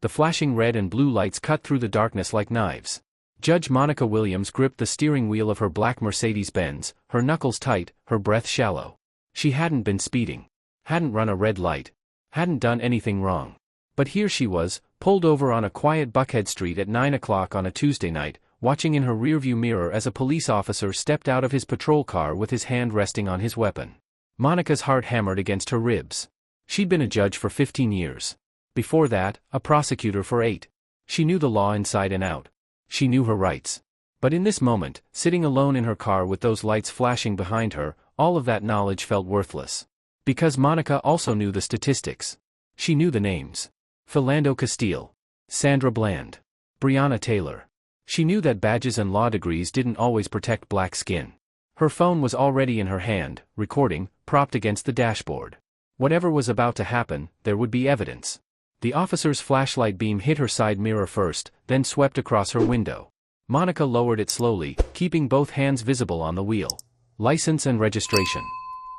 The flashing red and blue lights cut through the darkness like knives. Judge Monica Williams gripped the steering wheel of her black Mercedes-Benz, her knuckles tight, her breath shallow. She hadn't been speeding. Hadn't run a red light. Hadn't done anything wrong. But here she was, pulled over on a quiet Buckhead street at 9 o'clock on a Tuesday night, watching in her rearview mirror as a police officer stepped out of his patrol car with his hand resting on his weapon. Monica's heart hammered against her ribs. She'd been a judge for 15 years. Before that, a prosecutor for 8. She knew the law inside and out. She knew her rights. But in this moment, sitting alone in her car with those lights flashing behind her, all of that knowledge felt worthless. Because Monica also knew the statistics. She knew the names. Philando Castile. Sandra Bland. Breonna Taylor. She knew that badges and law degrees didn't always protect black skin. Her phone was already in her hand, recording, propped against the dashboard. Whatever was about to happen, there would be evidence. The officer's flashlight beam hit her side mirror first, then swept across her window. Monica lowered it slowly, keeping both hands visible on the wheel. License and registration.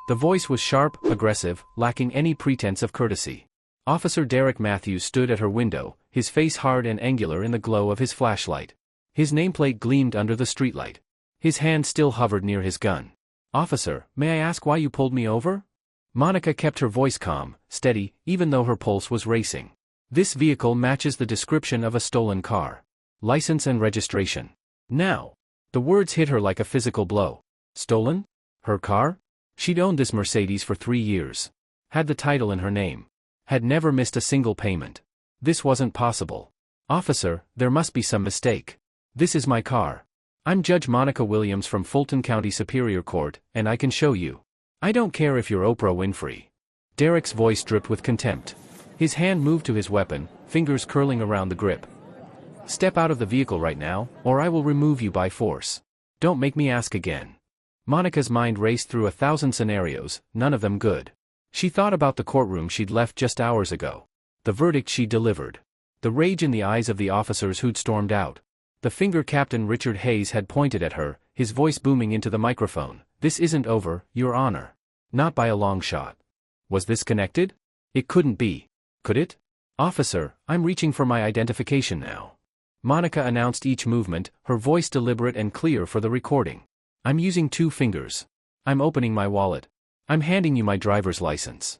The voice was sharp, aggressive, lacking any pretense of courtesy. Officer Derek Matthews stood at her window, his face hard and angular in the glow of his flashlight. His nameplate gleamed under the streetlight. His hand still hovered near his gun. "Officer, may I ask why you pulled me over?" Monica kept her voice calm, steady, even though her pulse was racing. "This vehicle matches the description of a stolen car. License and registration. Now." The words hit her like a physical blow. Stolen? Her car? She'd owned this Mercedes for 3 years. Had the title in her name. Had never missed a single payment. This wasn't possible. "Officer, there must be some mistake. This is my car. I'm Judge Monica Williams from Fulton County Superior Court, and I can show you. I don't care if you're Oprah Winfrey." Derek's voice dripped with contempt. His hand moved to his weapon, fingers curling around the grip. "Step out of the vehicle right now, or I will remove you by force. Don't make me ask again." Monica's mind raced through 1,000 scenarios, none of them good. She thought about the courtroom she'd left just hours ago. The verdict she delivered. The rage in the eyes of the officers who'd stormed out. The finger Captain Richard Hayes had pointed at her, his voice booming into the microphone. "This isn't over, Your Honor." Not by a long shot. Was this connected? It couldn't be. Could it? "Officer, I'm reaching for my identification now." Monica announced each movement, her voice deliberate and clear for the recording. "I'm using 2 fingers. I'm opening my wallet. I'm handing you my driver's license."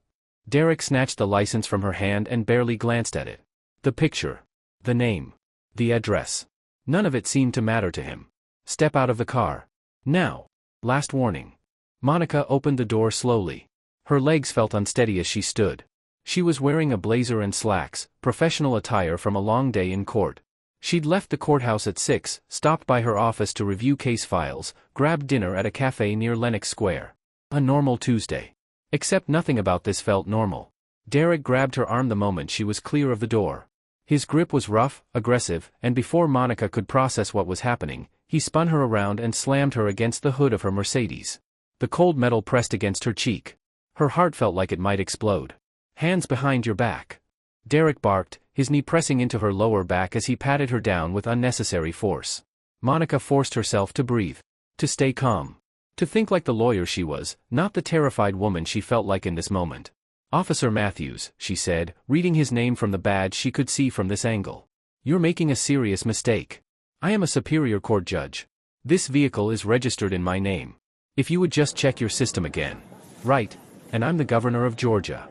Derek snatched the license from her hand and barely glanced at it. The picture. The name. The address. None of it seemed to matter to him. "Step out of the car. Now." Last warning. Monica opened the door slowly. Her legs felt unsteady as she stood. She was wearing a blazer and slacks, professional attire from a long day in court. She'd left the courthouse at 6, stopped by her office to review case files, grabbed dinner at a cafe near Lenox Square. A normal Tuesday. Except nothing about this felt normal. Derek grabbed her arm the moment she was clear of the door. His grip was rough, aggressive, and before Monica could process what was happening, he spun her around and slammed her against the hood of her Mercedes. The cold metal pressed against her cheek. Her heart felt like it might explode. "Hands behind your back." Derek barked, his knee pressing into her lower back as he patted her down with unnecessary force. Monica forced herself to breathe. To stay calm. To think like the lawyer she was, not the terrified woman she felt like in this moment. "Officer Matthews," she said, reading his name from the badge she could see from this angle. "You're making a serious mistake. I am a Superior Court judge. This vehicle is registered in my name. If you would just check your system again." "Right, and I'm the governor of Georgia."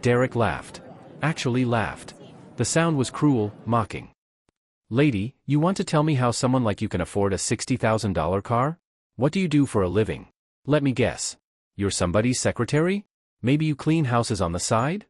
Derek laughed. Actually laughed. The sound was cruel, mocking. "Lady, you want to tell me how someone like you can afford a $60,000 car? What do you do for a living? Let me guess. You're somebody's secretary? Maybe you clean houses on the side?"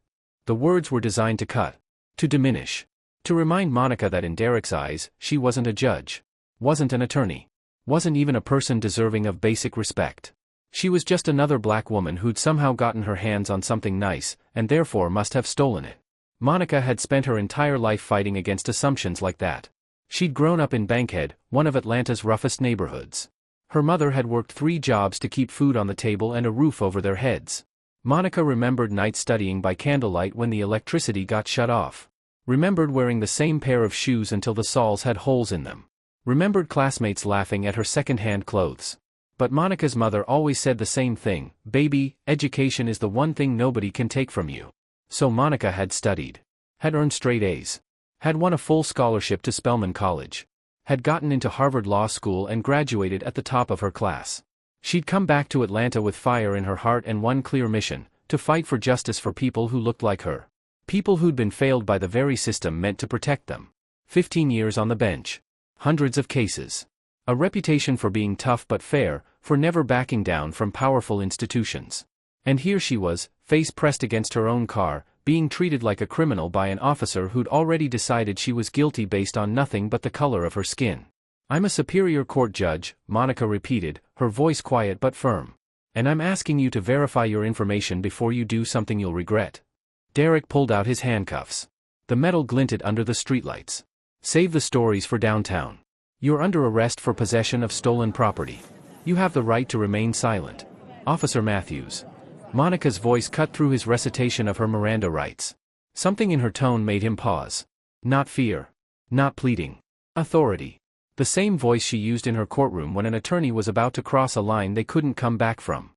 The words were designed to cut. To diminish. To remind Monica that in Derek's eyes, she wasn't a judge. Wasn't an attorney. Wasn't even a person deserving of basic respect. She was just another black woman who'd somehow gotten her hands on something nice, and therefore must have stolen it. Monica had spent her entire life fighting against assumptions like that. She'd grown up in Bankhead, one of Atlanta's roughest neighborhoods. Her mother had worked 3 jobs to keep food on the table and a roof over their heads. Monica remembered nights studying by candlelight when the electricity got shut off. Remembered wearing the same pair of shoes until the soles had holes in them. Remembered classmates laughing at her second-hand clothes. But Monica's mother always said the same thing, "Baby, education is the one thing nobody can take from you." So Monica had studied. Had earned straight A's. Had won a full scholarship to Spelman College. Had gotten into Harvard Law School and graduated at the top of her class. She'd come back to Atlanta with fire in her heart and one clear mission: to fight for justice for people who looked like her. People who'd been failed by the very system meant to protect them. 15 years on the bench. Hundreds of cases. A reputation for being tough but fair, for never backing down from powerful institutions. And here she was, face pressed against her own car, being treated like a criminal by an officer who'd already decided she was guilty based on nothing but the color of her skin. "I'm a Superior Court judge," Monica repeated, her voice quiet but firm. "And I'm asking you to verify your information before you do something you'll regret." Derek pulled out his handcuffs. The metal glinted under the streetlights. "Save the stories for downtown. You're under arrest for possession of stolen property. You have the right to remain silent. Officer Matthews." Monica's voice cut through his recitation of her Miranda rights. Something in her tone made him pause. Not fear. Not pleading. Authority. The same voice she used in her courtroom when an attorney was about to cross a line they couldn't come back from.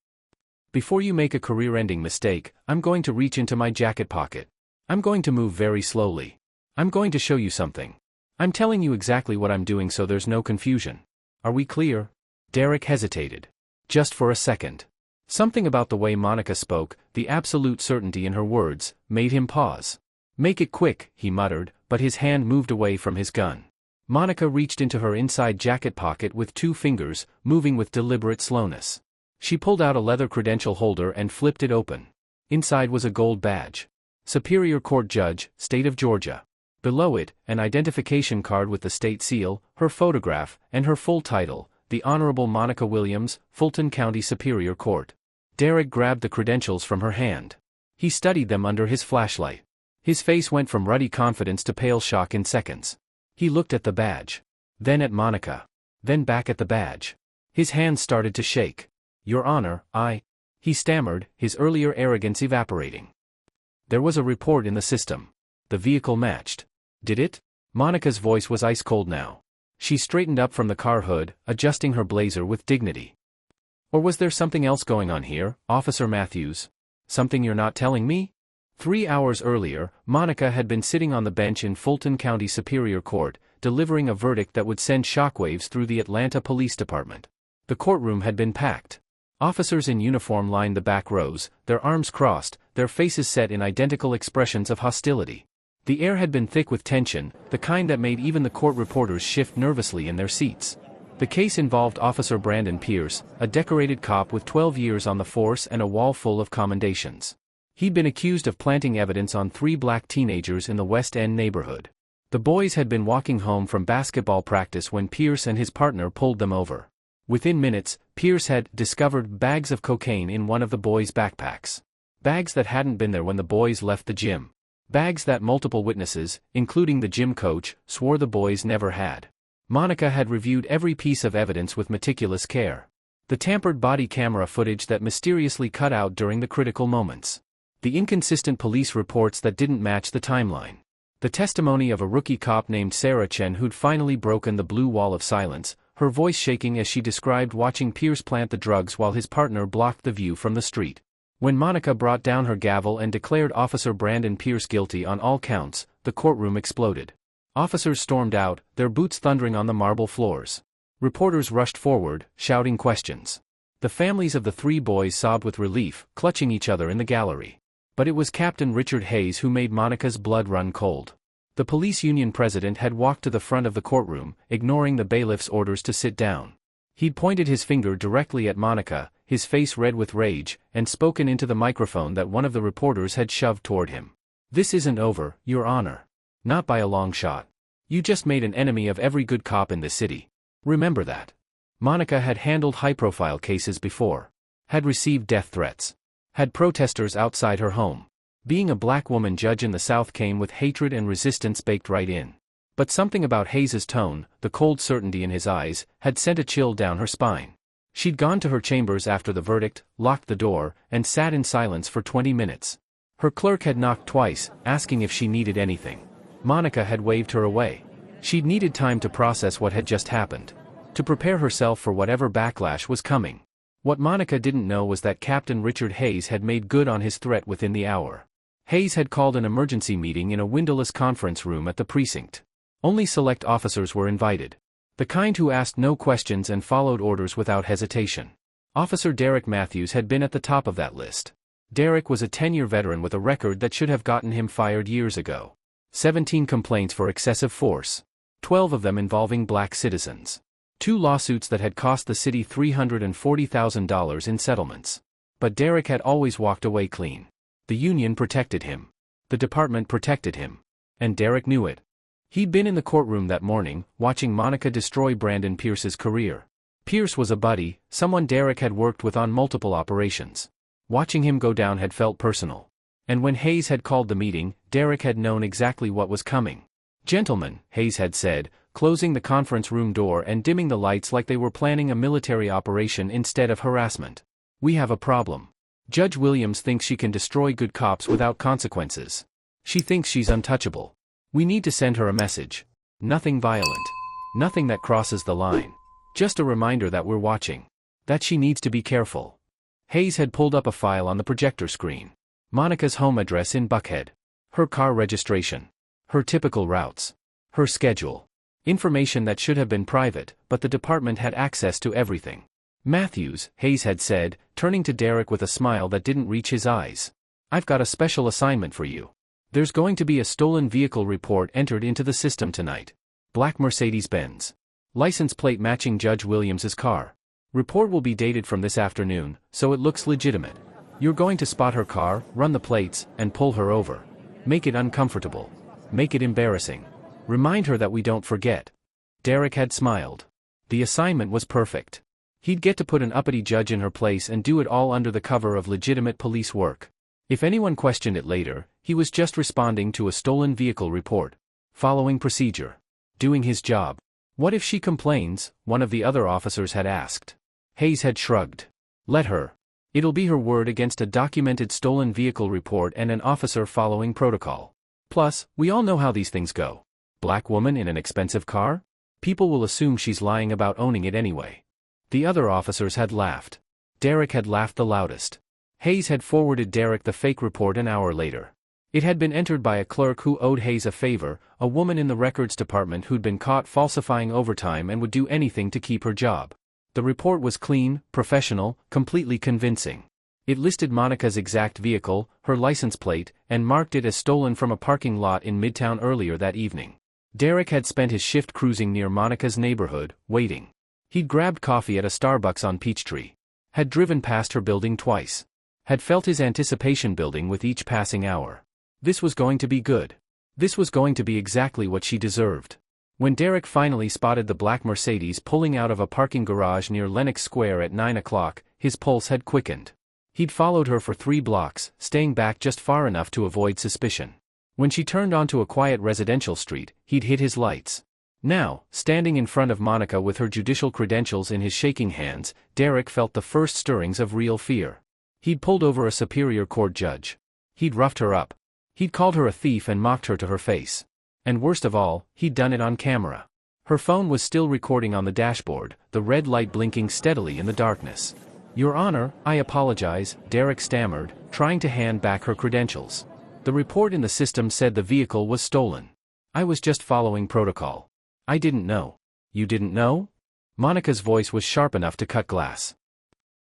"Before you make a career-ending mistake, I'm going to reach into my jacket pocket. I'm going to move very slowly. I'm going to show you something. I'm telling you exactly what I'm doing so there's no confusion. Are we clear?" Derek hesitated. Just for a second. Something about the way Monica spoke, the absolute certainty in her words, made him pause. "Make it quick," he muttered, but his hand moved away from his gun. Monica reached into her inside jacket pocket with 2 fingers, moving with deliberate slowness. She pulled out a leather credential holder and flipped it open. Inside was a gold badge. Superior Court Judge, State of Georgia. Below it, an identification card with the state seal, her photograph, and her full title, the Honorable Monica Williams, Fulton County Superior Court. Derek grabbed the credentials from her hand. He studied them under his flashlight. His face went from ruddy confidence to pale shock in seconds. He looked at the badge. Then at Monica. Then back at the badge. His hands started to shake. "Your Honor, he stammered, his earlier arrogance evaporating. There was a report in the system. The vehicle matched. Did it?" Monica's voice was ice cold now. She straightened up from the car hood, adjusting her blazer with dignity. "Or was there something else going on here, Officer Matthews? Something you're not telling me?" 3 hours earlier, Monica had been sitting on the bench in Fulton County Superior Court, delivering a verdict that would send shockwaves through the Atlanta Police Department. The courtroom had been packed. Officers in uniform lined the back rows, their arms crossed, their faces set in identical expressions of hostility. The air had been thick with tension, the kind that made even the court reporters shift nervously in their seats. The case involved Officer Brandon Pierce, a decorated cop with 12 years on the force and a wall full of commendations. He'd been accused of planting evidence on 3 black teenagers in the West End neighborhood. The boys had been walking home from basketball practice when Pierce and his partner pulled them over. Within minutes, Pierce had discovered bags of cocaine in one of the boys' backpacks. Bags that hadn't been there when the boys left the gym. Bags that multiple witnesses, including the gym coach, swore the boys never had. Monica had reviewed every piece of evidence with meticulous care. The tampered body camera footage that mysteriously cut out during the critical moments. The inconsistent police reports that didn't match the timeline. The testimony of a rookie cop named Sarah Chen who'd finally broken the blue wall of silence, her voice shaking as she described watching Pierce plant the drugs while his partner blocked the view from the street. When Monica brought down her gavel and declared Officer Brandon Pierce guilty on all counts, the courtroom exploded. Officers stormed out, their boots thundering on the marble floors. Reporters rushed forward, shouting questions. The families of the 3 boys sobbed with relief, clutching each other in the gallery. But it was Captain Richard Hayes who made Monica's blood run cold. The police union president had walked to the front of the courtroom, ignoring the bailiff's orders to sit down. He'd pointed his finger directly at Monica, his face red with rage, and spoken into the microphone that one of the reporters had shoved toward him. "This isn't over, Your Honor. Not by a long shot. You just made an enemy of every good cop in this city. Remember that." Monica had handled high-profile cases before. Had received death threats. Had protesters outside her home. Being a black woman judge in the South came with hatred and resistance baked right in. But something about Hayes's tone, the cold certainty in his eyes, had sent a chill down her spine. She'd gone to her chambers after the verdict, locked the door, and sat in silence for 20 minutes. Her clerk had knocked twice, asking if she needed anything. Monica had waved her away. She'd needed time to process what had just happened. To prepare herself for whatever backlash was coming. What Monica didn't know was that Captain Richard Hayes had made good on his threat within the hour. Hayes had called an emergency meeting in a windowless conference room at the precinct. Only select officers were invited. The kind who asked no questions and followed orders without hesitation. Officer Derek Matthews had been at the top of that list. Derek was a 10-year veteran with a record that should have gotten him fired years ago. 17 complaints for excessive force. 12 of them involving black citizens. 2 lawsuits that had cost the city $340,000 in settlements. But Derek had always walked away clean. The union protected him. The department protected him. And Derek knew it. He'd been in the courtroom that morning, watching Monica destroy Brandon Pierce's career. Pierce was a buddy, someone Derek had worked with on multiple operations. Watching him go down had felt personal. And when Hayes had called the meeting, Derek had known exactly what was coming. "Gentlemen," Hayes had said, closing the conference room door and dimming the lights like they were planning a military operation instead of harassment. "We have a problem. Judge Williams thinks she can destroy good cops without consequences. She thinks she's untouchable. We need to send her a message. Nothing violent. Nothing that crosses the line. Just a reminder that we're watching. That she needs to be careful." Hayes had pulled up a file on the projector screen. Monica's home address in Buckhead. Her car registration. Her typical routes. Her schedule. Information that should have been private, but the department had access to everything. "Matthews," Hayes had said, turning to Derek with a smile that didn't reach his eyes. "I've got a special assignment for you. There's going to be a stolen vehicle report entered into the system tonight. Black Mercedes-Benz. License plate matching Judge Williams's car. Report will be dated from this afternoon, so it looks legitimate. You're going to spot her car, run the plates, and pull her over. Make it uncomfortable. Make it embarrassing. Remind her that we don't forget." Derek had smiled. The assignment was perfect. He'd get to put an uppity judge in her place and do it all under the cover of legitimate police work. If anyone questioned it later, he was just responding to a stolen vehicle report. Following procedure. Doing his job. "What if she complains?" one of the other officers had asked. Hayes had shrugged. "Let her. It'll be her word against a documented stolen vehicle report and an officer following protocol. Plus, we all know how these things go. Black woman in an expensive car? People will assume she's lying about owning it anyway." The other officers had laughed. Derek had laughed the loudest. Hayes had forwarded Derek the fake report an hour later. It had been entered by a clerk who owed Hayes a favor, a woman in the records department who'd been caught falsifying overtime and would do anything to keep her job. The report was clean, professional, completely convincing. It listed Monica's exact vehicle, her license plate, and marked it as stolen from a parking lot in Midtown earlier that evening. Derek had spent his shift cruising near Monica's neighborhood, waiting. He'd grabbed coffee at a Starbucks on Peachtree. Had driven past her building twice. Had felt his anticipation building with each passing hour. This was going to be good. This was going to be exactly what she deserved. When Derek finally spotted the black Mercedes pulling out of a parking garage near Lenox Square at 9 o'clock, his pulse had quickened. He'd followed her for 3 blocks, staying back just far enough to avoid suspicion. When she turned onto a quiet residential street, he'd hit his lights. Now, standing in front of Monica with her judicial credentials in his shaking hands, Derek felt the first stirrings of real fear. He'd pulled over a superior court judge. He'd roughed her up. He'd called her a thief and mocked her to her face. And worst of all, he'd done it on camera. Her phone was still recording on the dashboard, the red light blinking steadily in the darkness. "Your Honor, I apologize," Derek stammered, trying to hand back her credentials. "The report in the system said the vehicle was stolen. I was just following protocol. I didn't know." "You didn't know?" Monica's voice was sharp enough to cut glass.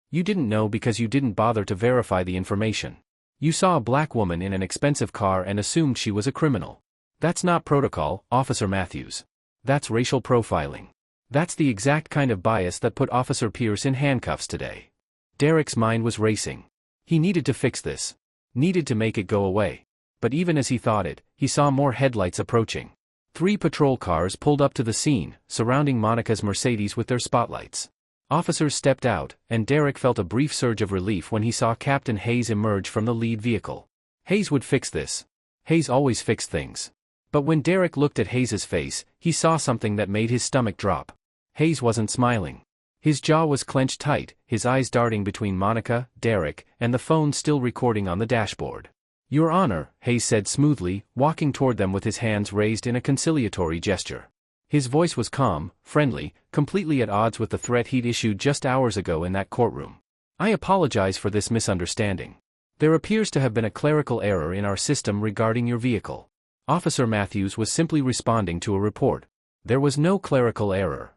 "You didn't know because you didn't bother to verify the information. You saw a black woman in an expensive car and assumed she was a criminal. That's not protocol, Officer Matthews. That's racial profiling. That's the exact kind of bias that put Officer Pierce in handcuffs today." Derek's mind was racing. He needed to fix this. Needed to make it go away. But even as he thought it, he saw more headlights approaching. 3 patrol cars pulled up to the scene, surrounding Monica's Mercedes with their spotlights. Officers stepped out, and Derek felt a brief surge of relief when he saw Captain Hayes emerge from the lead vehicle. Hayes would fix this. Hayes always fixed things. But when Derek looked at Hayes's face, he saw something that made his stomach drop. Hayes wasn't smiling. His jaw was clenched tight, his eyes darting between Monica, Derek, and the phone still recording on the dashboard. "Your Honor," Hayes said smoothly, walking toward them with his hands raised in a conciliatory gesture. His voice was calm, friendly, completely at odds with the threat he'd issued just hours ago in that courtroom. "I apologize for this misunderstanding. There appears to have been a clerical error in our system regarding your vehicle. Officer Matthews was simply responding to a report. There was no clerical error.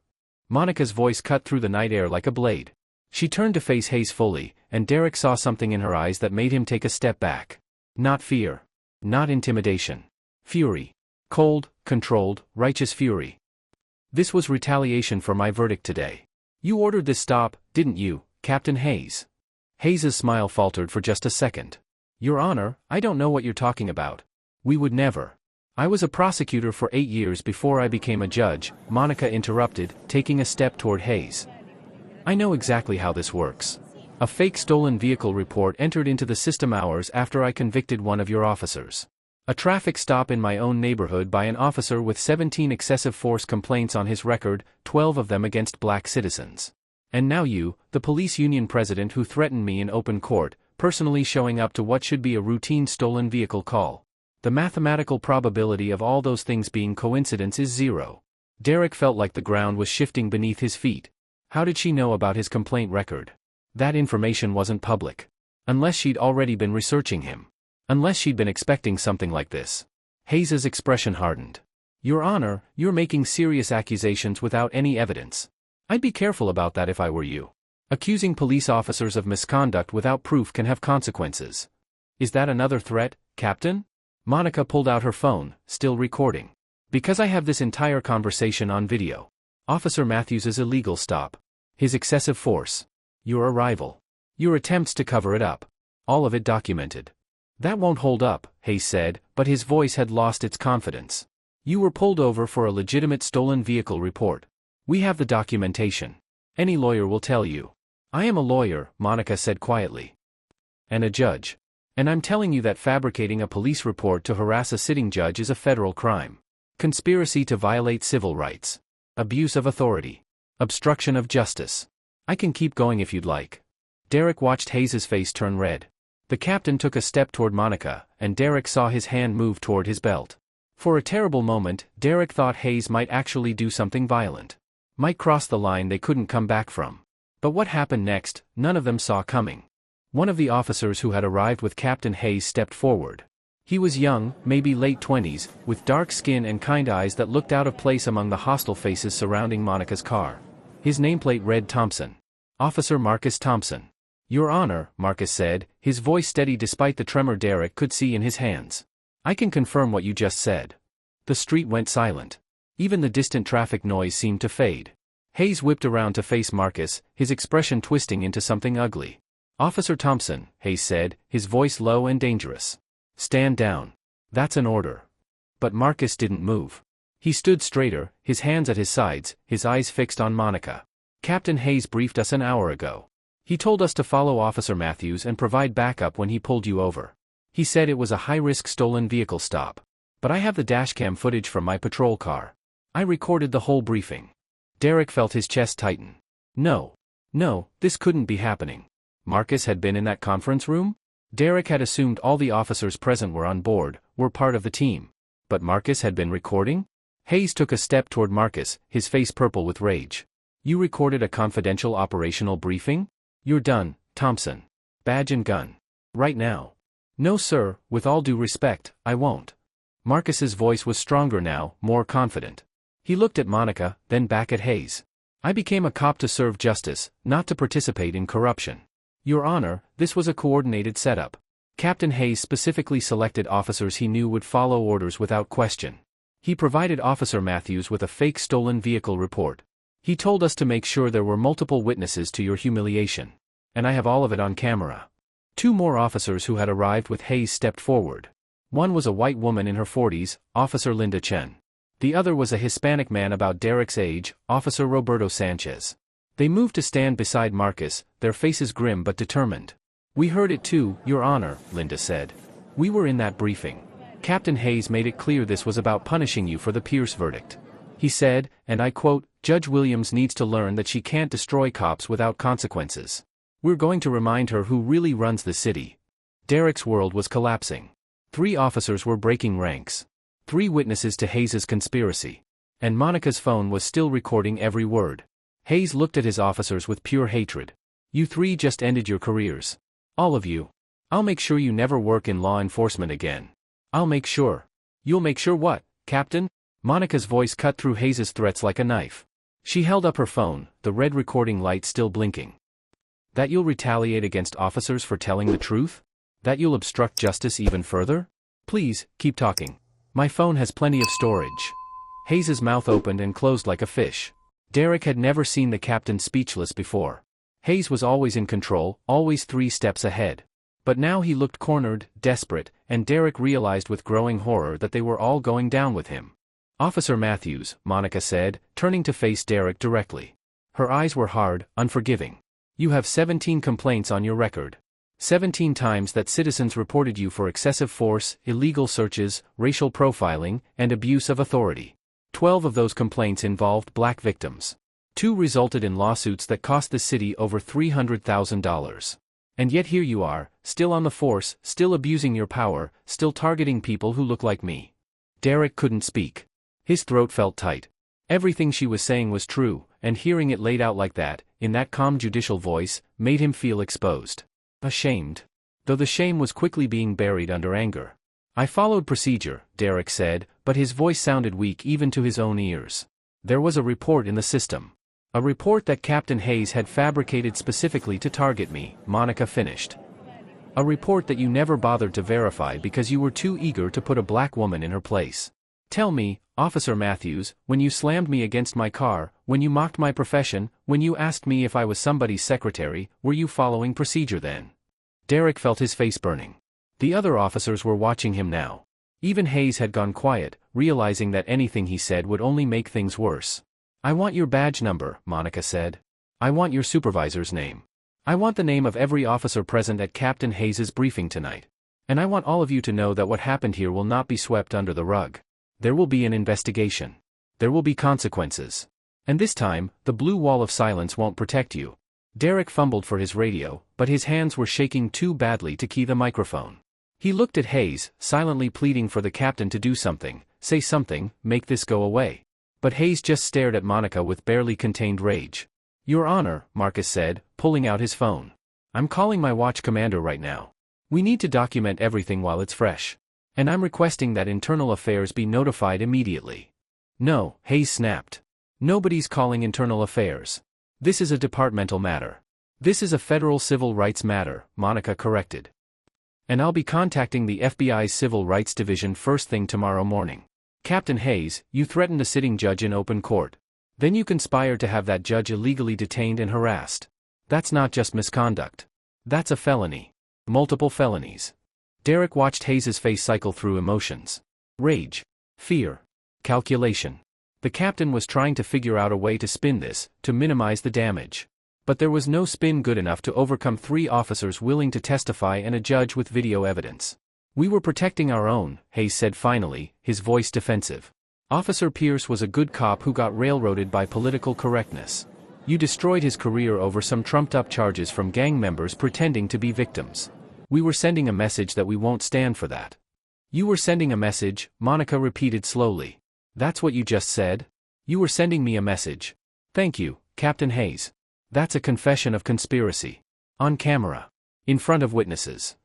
Monica's voice cut through the night air like a blade. She turned to face Hayes fully, and Derek saw something in her eyes that made him take a step back. Not fear. Not intimidation. Fury. Cold, controlled, righteous fury. This was retaliation for my verdict today. You ordered this stop, didn't you, Captain Hayes? Hayes's smile faltered for just a second. Your Honor, I don't know what you're talking about. We would never. I was a prosecutor for 8 years before I became a judge, Monica interrupted, taking a step toward Hayes. I know exactly how this works. A fake stolen vehicle report entered into the system hours after I convicted one of your officers. A traffic stop in my own neighborhood by an officer with 17 excessive force complaints on his record, 12 of them against black citizens. And now you, the police union president who threatened me in open court, personally showing up to what should be a routine stolen vehicle call. The mathematical probability of all those things being coincidence is 0. Derek felt like the ground was shifting beneath his feet. How did she know about his complaint record? That information wasn't public. Unless she'd already been researching him. Unless she'd been expecting something like this. Hayes's expression hardened. Your Honor, you're making serious accusations without any evidence. I'd be careful about that if I were you. Accusing police officers of misconduct without proof can have consequences. Is that another threat, Captain? Monica pulled out her phone, still recording. Because I have this entire conversation on video. Officer Matthews's illegal stop. His excessive force. Your arrival. Your attempts to cover it up. All of it documented. That won't hold up, Hayes said, but his voice had lost its confidence. You were pulled over for a legitimate stolen vehicle report. We have the documentation. Any lawyer will tell you. I am a lawyer, Monica said quietly. And a judge. And I'm telling you that fabricating a police report to harass a sitting judge is a federal crime. Conspiracy to violate civil rights. Abuse of authority. Obstruction of justice. I can keep going if you'd like. Derek watched Hayes's face turn red. The captain took a step toward Monica, and Derek saw his hand move toward his belt. For a terrible moment, Derek thought Hayes might actually do something violent. Might cross the line they couldn't come back from. But what happened next, none of them saw coming. One of the officers who had arrived with Captain Hayes stepped forward. He was young, maybe late 20s, with dark skin and kind eyes that looked out of place among the hostile faces surrounding Monica's car. His nameplate read Thompson. Officer Marcus Thompson. Your Honor, Marcus said, his voice steady despite the tremor Derek could see in his hands. I can confirm what you just said. The street went silent. Even the distant traffic noise seemed to fade. Hayes whipped around to face Marcus, his expression twisting into something ugly. Officer Thompson, Hayes said, his voice low and dangerous. Stand down. That's an order. But Marcus didn't move. He stood straighter, his hands at his sides, his eyes fixed on Monica. Captain Hayes briefed us an hour ago. He told us to follow Officer Matthews and provide backup when he pulled you over. He said it was a high-risk stolen vehicle stop. But I have the dashcam footage from my patrol car. I recorded the whole briefing. Derek felt his chest tighten. No, this couldn't be happening. Marcus had been in that conference room? Derek had assumed all the officers present were on board, were part of the team. But Marcus had been recording? Hayes took a step toward Marcus, his face purple with rage. You recorded a confidential operational briefing? You're done, Thompson. Badge and gun. Right now. No sir, with all due respect, I won't. Marcus's voice was stronger now, more confident. He looked at Monica, then back at Hayes. I became a cop to serve justice, not to participate in corruption. Your Honor, this was a coordinated setup. Captain Hayes specifically selected officers he knew would follow orders without question. He provided Officer Matthews with a fake stolen vehicle report. He told us to make sure there were multiple witnesses to your humiliation. And I have all of it on camera. 2 more officers who had arrived with Hayes stepped forward. One was a white woman in her 40s, Officer Linda Chen. The other was a Hispanic man about Derek's age, Officer Roberto Sanchez. They moved to stand beside Marcus, their faces grim but determined. We heard it too, Your Honor, Linda said. We were in that briefing. Captain Hayes made it clear this was about punishing you for the Pierce verdict. He said, and I quote, Judge Williams needs to learn that she can't destroy cops without consequences. We're going to remind her who really runs the city. Derek's world was collapsing. 3 officers were breaking ranks. 3 witnesses to Hayes's conspiracy. And Monica's phone was still recording every word. Hayes looked at his officers with pure hatred. You 3 just ended your careers. All of you. I'll make sure you never work in law enforcement again. I'll make sure. You'll make sure what, Captain? Monica's voice cut through Hayes' threats like a knife. She held up her phone, the red recording light still blinking. That you'll retaliate against officers for telling the truth? That you'll obstruct justice even further? Please, keep talking. My phone has plenty of storage. Hayes' mouth opened and closed like a fish. Derek had never seen the captain speechless before. Hayes was always in control, always 3 steps ahead. But now he looked cornered, desperate, and Derek realized with growing horror that they were all going down with him. Officer Matthews, Monica said, turning to face Derek directly. Her eyes were hard, unforgiving. You have 17 complaints on your record. 17 times that citizens reported you for excessive force, illegal searches, racial profiling, and abuse of authority. 12 of those complaints involved black victims. 2 resulted in lawsuits that cost the city over $300,000. And yet here you are, still on the force, still abusing your power, still targeting people who look like me. Derek couldn't speak. His throat felt tight. Everything she was saying was true, and hearing it laid out like that, in that calm judicial voice, made him feel exposed. Ashamed. Though the shame was quickly being buried under anger. I followed procedure, Derek said, but his voice sounded weak even to his own ears. There was a report in the system. A report that Captain Hayes had fabricated specifically to target me, Monica finished. A report that you never bothered to verify because you were too eager to put a black woman in her place. Tell me, Officer Matthews, when you slammed me against my car, when you mocked my profession, when you asked me if I was somebody's secretary, were you following procedure then? Derek felt his face burning. The other officers were watching him now. Even Hayes had gone quiet, realizing that anything he said would only make things worse. I want your badge number, Monica said. I want your supervisor's name. I want the name of every officer present at Captain Hayes' briefing tonight. And I want all of you to know that what happened here will not be swept under the rug. There will be an investigation. There will be consequences. And this time, the blue wall of silence won't protect you. Derek fumbled for his radio, but his hands were shaking too badly to key the microphone. He looked at Hayes, silently pleading for the captain to do something, say something, make this go away. But Hayes just stared at Monica with barely contained rage. Your Honor, Marcus said, pulling out his phone. I'm calling my watch commander right now. We need to document everything while it's fresh. And I'm requesting that Internal Affairs be notified immediately. No, Hayes snapped. Nobody's calling Internal Affairs. This is a departmental matter. This is a federal civil rights matter, Monica corrected. And I'll be contacting the FBI's Civil Rights Division first thing tomorrow morning. Captain Hayes, you threatened a sitting judge in open court. Then you conspired to have that judge illegally detained and harassed. That's not just misconduct. That's a felony. Multiple felonies. Derek watched Hayes' face cycle through emotions. Rage. Fear. Calculation. The captain was trying to figure out a way to spin this, to minimize the damage. But there was no spin good enough to overcome 3 officers willing to testify and a judge with video evidence. We were protecting our own, Hayes said finally, his voice defensive. Officer Pierce was a good cop who got railroaded by political correctness. You destroyed his career over some trumped-up charges from gang members pretending to be victims. We were sending a message that we won't stand for that. You were sending a message, Monica repeated slowly. That's what you just said? You were sending me a message. Thank you, Captain Hayes. That's a confession of conspiracy. On camera. In front of witnesses.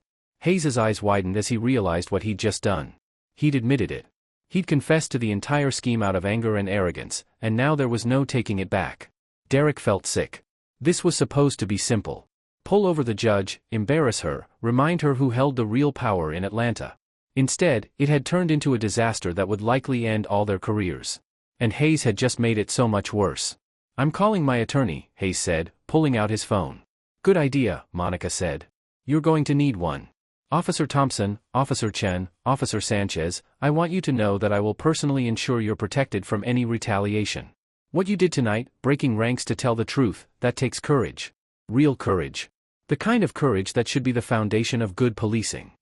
Hayes' eyes widened as he realized what he'd just done. He'd admitted it. He'd confessed to the entire scheme out of anger and arrogance, and now there was no taking it back. Derek felt sick. This was supposed to be simple. Pull over the judge, embarrass her, remind her who held the real power in Atlanta. Instead, it had turned into a disaster that would likely end all their careers. And Hayes had just made it so much worse. I'm calling my attorney, Hayes said, pulling out his phone. Good idea, Monica said. You're going to need one. Officer Thompson, Officer Chen, Officer Sanchez, I want you to know that I will personally ensure you're protected from any retaliation. What you did tonight, breaking ranks to tell the truth, that takes courage. Real courage. The kind of courage that should be the foundation of good policing.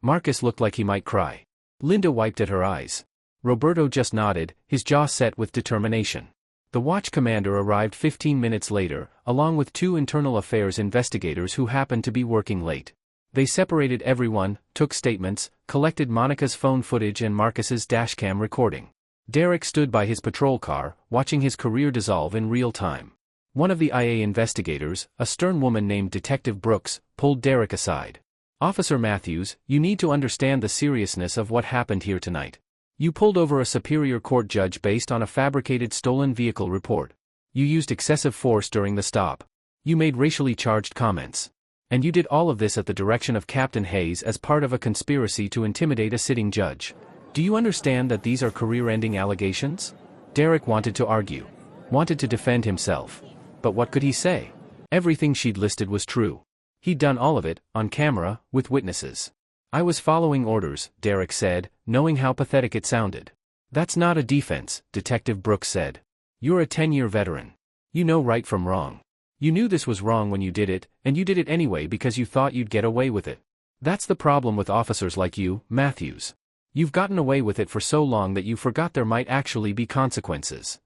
Marcus looked like he might cry. Linda wiped at her eyes. Roberto just nodded, his jaw set with determination. The watch commander arrived 15 minutes later, along with 2 internal affairs investigators who happened to be working late. They separated everyone, took statements, collected Monica's phone footage and Marcus's dashcam recording. Derek stood by his patrol car, watching his career dissolve in real time. One of the IA investigators, a stern woman named Detective Brooks, pulled Derek aside. Officer Matthews, you need to understand the seriousness of what happened here tonight. You pulled over a superior court judge based on a fabricated stolen vehicle report. You used excessive force during the stop. You made racially charged comments. And you did all of this at the direction of Captain Hayes as part of a conspiracy to intimidate a sitting judge. Do you understand that these are career-ending allegations? Derek wanted to argue. Wanted to defend himself. But what could he say? Everything she'd listed was true. He'd done all of it, on camera, with witnesses. I was following orders, Derek said, knowing how pathetic it sounded. That's not a defense, Detective Brooks said. You're a 10-year veteran. You know right from wrong. You knew this was wrong when you did it, and you did it anyway because you thought you'd get away with it. That's the problem with officers like you, Matthews. You've gotten away with it for so long that you forgot there might actually be consequences.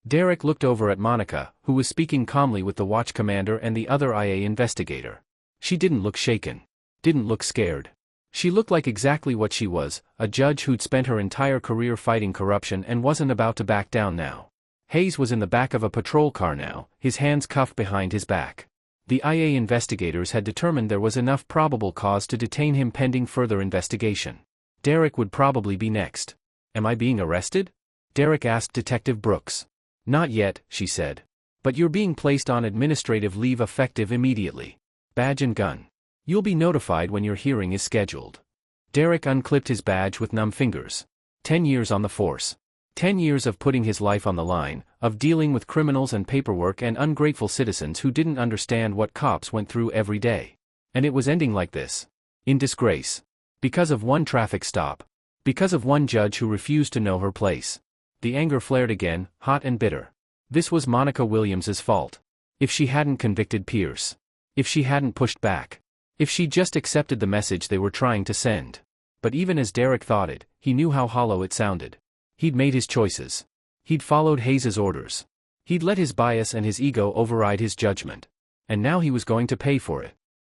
Derek looked over at Monica, who was speaking calmly with the watch commander and the other IA investigator. She didn't look shaken. Didn't look scared. She looked like exactly what she was, a judge who'd spent her entire career fighting corruption and wasn't about to back down now. Hayes was in the back of a patrol car now, his hands cuffed behind his back. The IA investigators had determined there was enough probable cause to detain him pending further investigation. Derek would probably be next. Am I being arrested? Derek asked Detective Brooks. Not yet, she said. But you're being placed on administrative leave effective immediately. Badge and gun. You'll be notified when your hearing is scheduled. Derek unclipped his badge with numb fingers. 10 years on the force. 10 years of putting his life on the line, of dealing with criminals and paperwork and ungrateful citizens who didn't understand what cops went through every day. And it was ending like this. In disgrace. Because of one traffic stop. Because of one judge who refused to know her place. The anger flared again, hot and bitter. This was Monica Williams's fault. If she hadn't convicted Pierce. If she hadn't pushed back. If she just accepted the message they were trying to send. But even as Derek thought it, he knew how hollow it sounded. He'd made his choices. He'd followed Hayes's orders. He'd let his bias and his ego override his judgment. And now he was going to pay for it.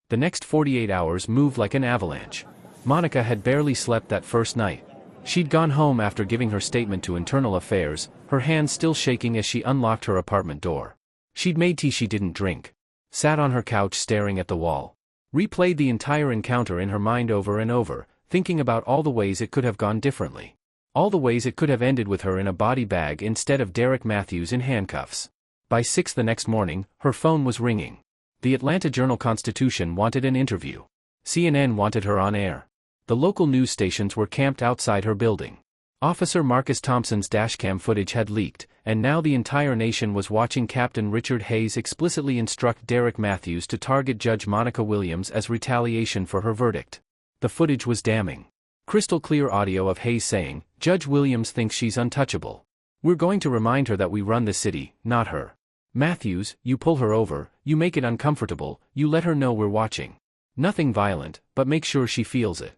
The next 48 hours moved like an avalanche. Monica had barely slept that first night. She'd gone home after giving her statement to Internal Affairs, her hands still shaking as she unlocked her apartment door. She'd made tea she didn't drink. Sat on her couch staring at the wall. Replayed the entire encounter in her mind over and over, thinking about all the ways it could have gone differently. All the ways it could have ended with her in a body bag instead of Derek Matthews in handcuffs. By 6 the next morning, her phone was ringing. The Atlanta Journal-Constitution wanted an interview. CNN wanted her on air. The local news stations were camped outside her building. Officer Marcus Thompson's dashcam footage had leaked, and now the entire nation was watching Captain Richard Hayes explicitly instruct Derek Matthews to target Judge Monica Williams as retaliation for her verdict. The footage was damning. Crystal clear audio of Hayes saying, "Judge Williams thinks she's untouchable. We're going to remind her that we run the city, not her. Matthews, you pull her over, you make it uncomfortable, you let her know we're watching. Nothing violent, but make sure she feels it."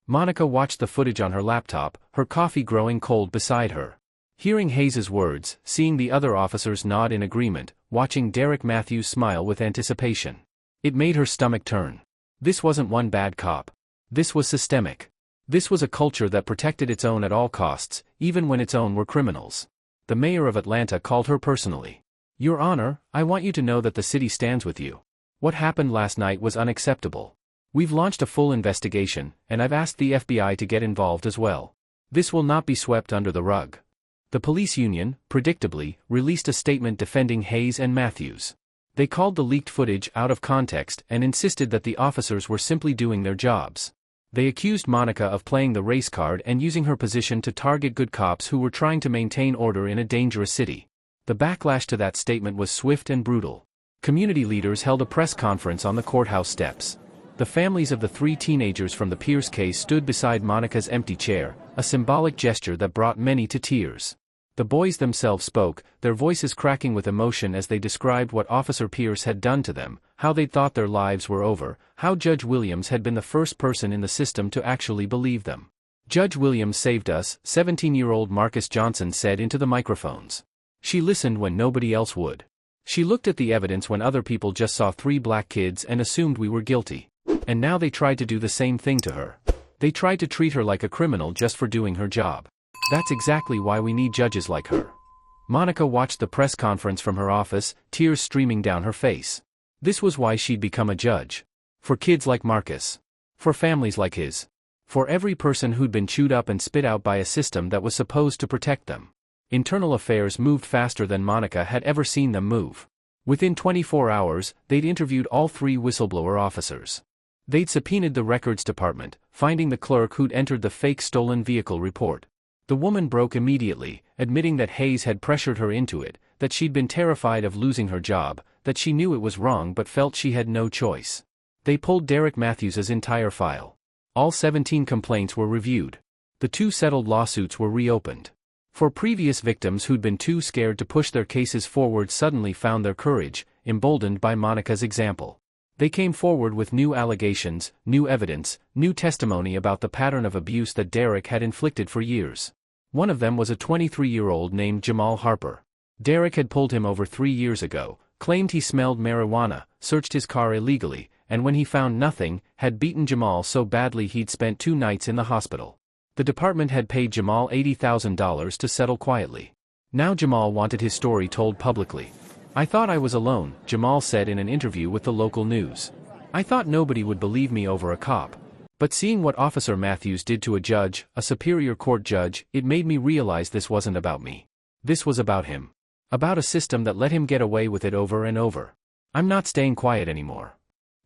Monica watched the footage on her laptop, her coffee growing cold beside her. Hearing Hayes's words, seeing the other officers nod in agreement, watching Derek Matthews smile with anticipation. It made her stomach turn. This wasn't one bad cop. This was systemic. This was a culture that protected its own at all costs, even when its own were criminals. The mayor of Atlanta called her personally. "Your Honor, I want you to know that the city stands with you. What happened last night was unacceptable. We've launched a full investigation, and I've asked the FBI to get involved as well. This will not be swept under the rug." The police union, predictably, released a statement defending Hayes and Matthews. They called the leaked footage out of context and insisted that the officers were simply doing their jobs. They accused Monica of playing the race card and using her position to target good cops who were trying to maintain order in a dangerous city. The backlash to that statement was swift and brutal. Community leaders held a press conference on the courthouse steps. The families of the 3 teenagers from the Pierce case stood beside Monica's empty chair, a symbolic gesture that brought many to tears. The boys themselves spoke, their voices cracking with emotion as they described what Officer Pierce had done to them, how they thought their lives were over, how Judge Williams had been the first person in the system to actually believe them. "Judge Williams saved us," 17-year-old Marcus Johnson said into the microphones. "She listened when nobody else would. She looked at the evidence when other people just saw 3 black kids and assumed we were guilty. And now they tried to do the same thing to her. They tried to treat her like a criminal just for doing her job. That's exactly why we need judges like her." Monica watched the press conference from her office, tears streaming down her face. This was why she'd become a judge. For kids like Marcus. For families like his. For every person who'd been chewed up and spit out by a system that was supposed to protect them. Internal affairs moved faster than Monica had ever seen them move. Within 24 hours, they'd interviewed all 3 whistleblower officers. They'd subpoenaed the records department, finding the clerk who'd entered the fake stolen vehicle report. The woman broke immediately, admitting that Hayes had pressured her into it, that she'd been terrified of losing her job, that she knew it was wrong but felt she had no choice. They pulled Derek Matthews' entire file. All 17 complaints were reviewed. The 2 settled lawsuits were reopened. For previous victims who'd been too scared to push their cases forward suddenly found their courage, emboldened by Monica's example. They came forward with new allegations, new evidence, new testimony about the pattern of abuse that Derek had inflicted for years. One of them was a 23-year-old named Jamal Harper. Derek had pulled him over 3 years ago, claimed he smelled marijuana, searched his car illegally, and when he found nothing, had beaten Jamal so badly he'd spent 2 nights in the hospital. The department had paid Jamal $80,000 to settle quietly. Now Jamal wanted his story told publicly. "I thought I was alone," Jamal said in an interview with the local news. "I thought nobody would believe me over a cop. But seeing what Officer Matthews did to a judge, a superior court judge, it made me realize this wasn't about me. This was about him. About a system that let him get away with it over and over. I'm not staying quiet anymore."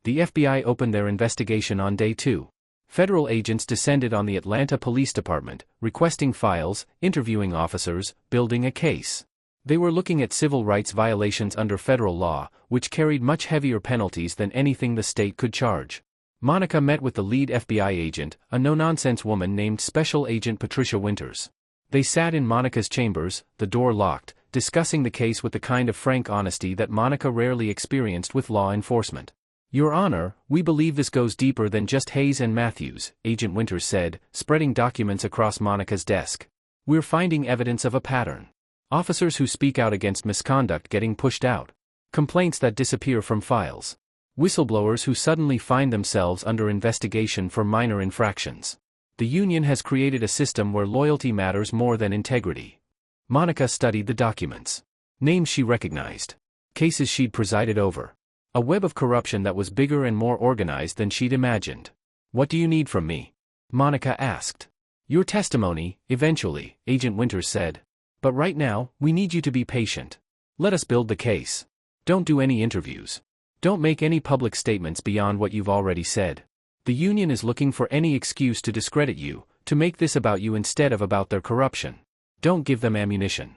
The FBI opened their investigation on day 2. Federal agents descended on the Atlanta Police Department, requesting files, interviewing officers, building a case. They were looking at civil rights violations under federal law, which carried much heavier penalties than anything the state could charge. Monica met with the lead FBI agent, a no-nonsense woman named Special Agent Patricia Winters. They sat in Monica's chambers, the door locked, discussing the case with the kind of frank honesty that Monica rarely experienced with law enforcement. "Your Honor, we believe this goes deeper than just Hayes and Matthews," Agent Winters said, spreading documents across Monica's desk. "We're finding evidence of a pattern. Officers who speak out against misconduct getting pushed out. Complaints that disappear from files. Whistleblowers who suddenly find themselves under investigation for minor infractions. The union has created a system where loyalty matters more than integrity." Monica studied the documents. Names she recognized. Cases she'd presided over. A web of corruption that was bigger and more organized than she'd imagined. "What do you need from me?" Monica asked. "Your testimony, eventually," Agent Winters said. "But right now, we need you to be patient. Let us build the case. Don't do any interviews. Don't make any public statements beyond what you've already said. The union is looking for any excuse to discredit you, to make this about you instead of about their corruption. Don't give them ammunition."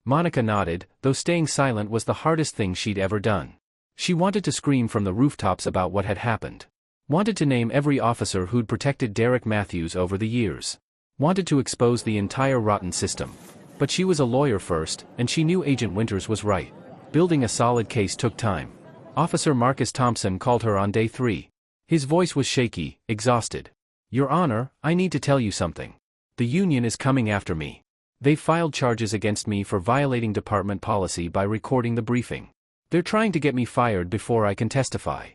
Monica nodded, though staying silent was the hardest thing she'd ever done. She wanted to scream from the rooftops about what had happened. Wanted to name every officer who'd protected Derek Matthews over the years. Wanted to expose the entire rotten system. But she was a lawyer first, and she knew Agent Winters was right. Building a solid case took time. Officer Marcus Thompson called her on day 3. His voice was shaky, exhausted. "Your Honor, I need to tell you something. The union is coming after me. They've filed charges against me for violating department policy by recording the briefing. They're trying to get me fired before I can testify."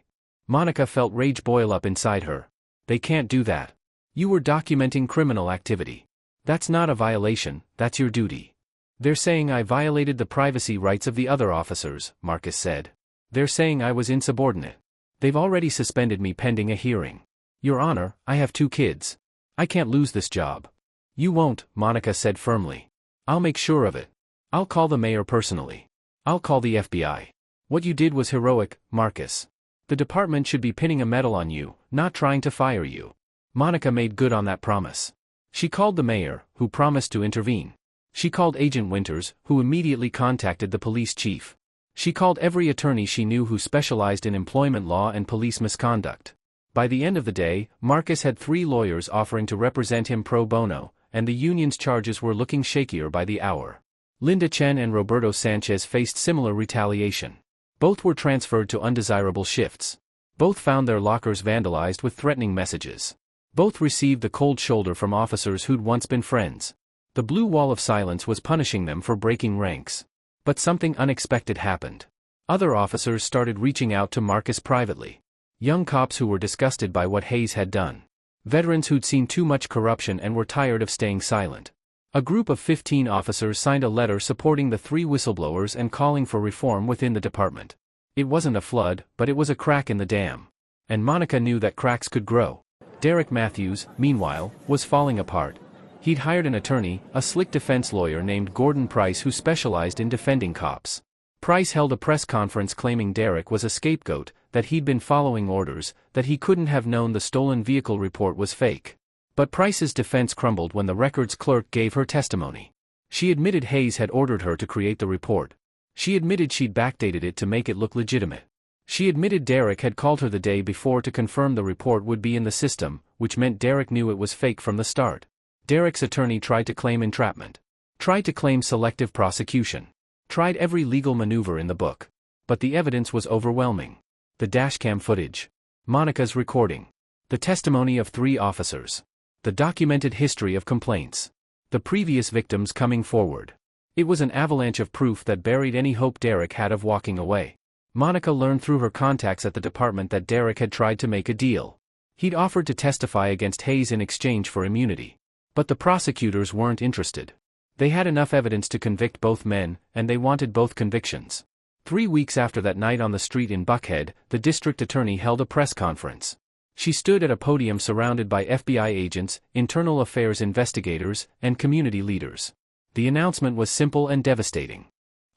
Monica felt rage boil up inside her. "They can't do that. You were documenting criminal activity. That's not a violation, that's your duty." "They're saying I violated the privacy rights of the other officers," Marcus said. "They're saying I was insubordinate. They've already suspended me pending a hearing. Your Honor, I have 2 kids. I can't lose this job." "You won't," Monica said firmly. "I'll make sure of it. I'll call the mayor personally. I'll call the FBI. What you did was heroic, Marcus. The department should be pinning a medal on you, not trying to fire you." Monica made good on that promise. She called the mayor, who promised to intervene. She called Agent Winters, who immediately contacted the police chief. She called every attorney she knew who specialized in employment law and police misconduct. By the end of the day, Marcus had 3 lawyers offering to represent him pro bono, and the union's charges were looking shakier by the hour. Linda Chen and Roberto Sanchez faced similar retaliation. Both were transferred to undesirable shifts. Both found their lockers vandalized with threatening messages. Both received the cold shoulder from officers who'd once been friends. The blue wall of silence was punishing them for breaking ranks. But something unexpected happened. Other officers started reaching out to Marcus privately. Young cops who were disgusted by what Hayes had done. Veterans who'd seen too much corruption and were tired of staying silent. A group of 15 officers signed a letter supporting the 3 whistleblowers and calling for reform within the department. It wasn't a flood, but it was a crack in the dam. And Monica knew that cracks could grow. Derek Matthews, meanwhile, was falling apart. He'd hired an attorney, a slick defense lawyer named Gordon Price who specialized in defending cops. Price held a press conference claiming Derek was a scapegoat, that he'd been following orders, that he couldn't have known the stolen vehicle report was fake. But Price's defense crumbled when the records clerk gave her testimony. She admitted Hayes had ordered her to create the report. She admitted she'd backdated it to make it look legitimate. She admitted Derek had called her the day before to confirm the report would be in the system, which meant Derek knew it was fake from the start. Derek's attorney tried to claim entrapment. Tried to claim selective prosecution. Tried every legal maneuver in the book. But the evidence was overwhelming. The dashcam footage. Monica's recording. The testimony of 3 officers. The documented history of complaints. The previous victims coming forward. It was an avalanche of proof that buried any hope Derek had of walking away. Monica learned through her contacts at the department that Derek had tried to make a deal. He'd offered to testify against Hayes in exchange for immunity. But the prosecutors weren't interested. They had enough evidence to convict both men, and they wanted both convictions. 3 weeks after that night on the street in Buckhead, the district attorney held a press conference. She stood at a podium surrounded by FBI agents, internal affairs investigators, and community leaders. The announcement was simple and devastating.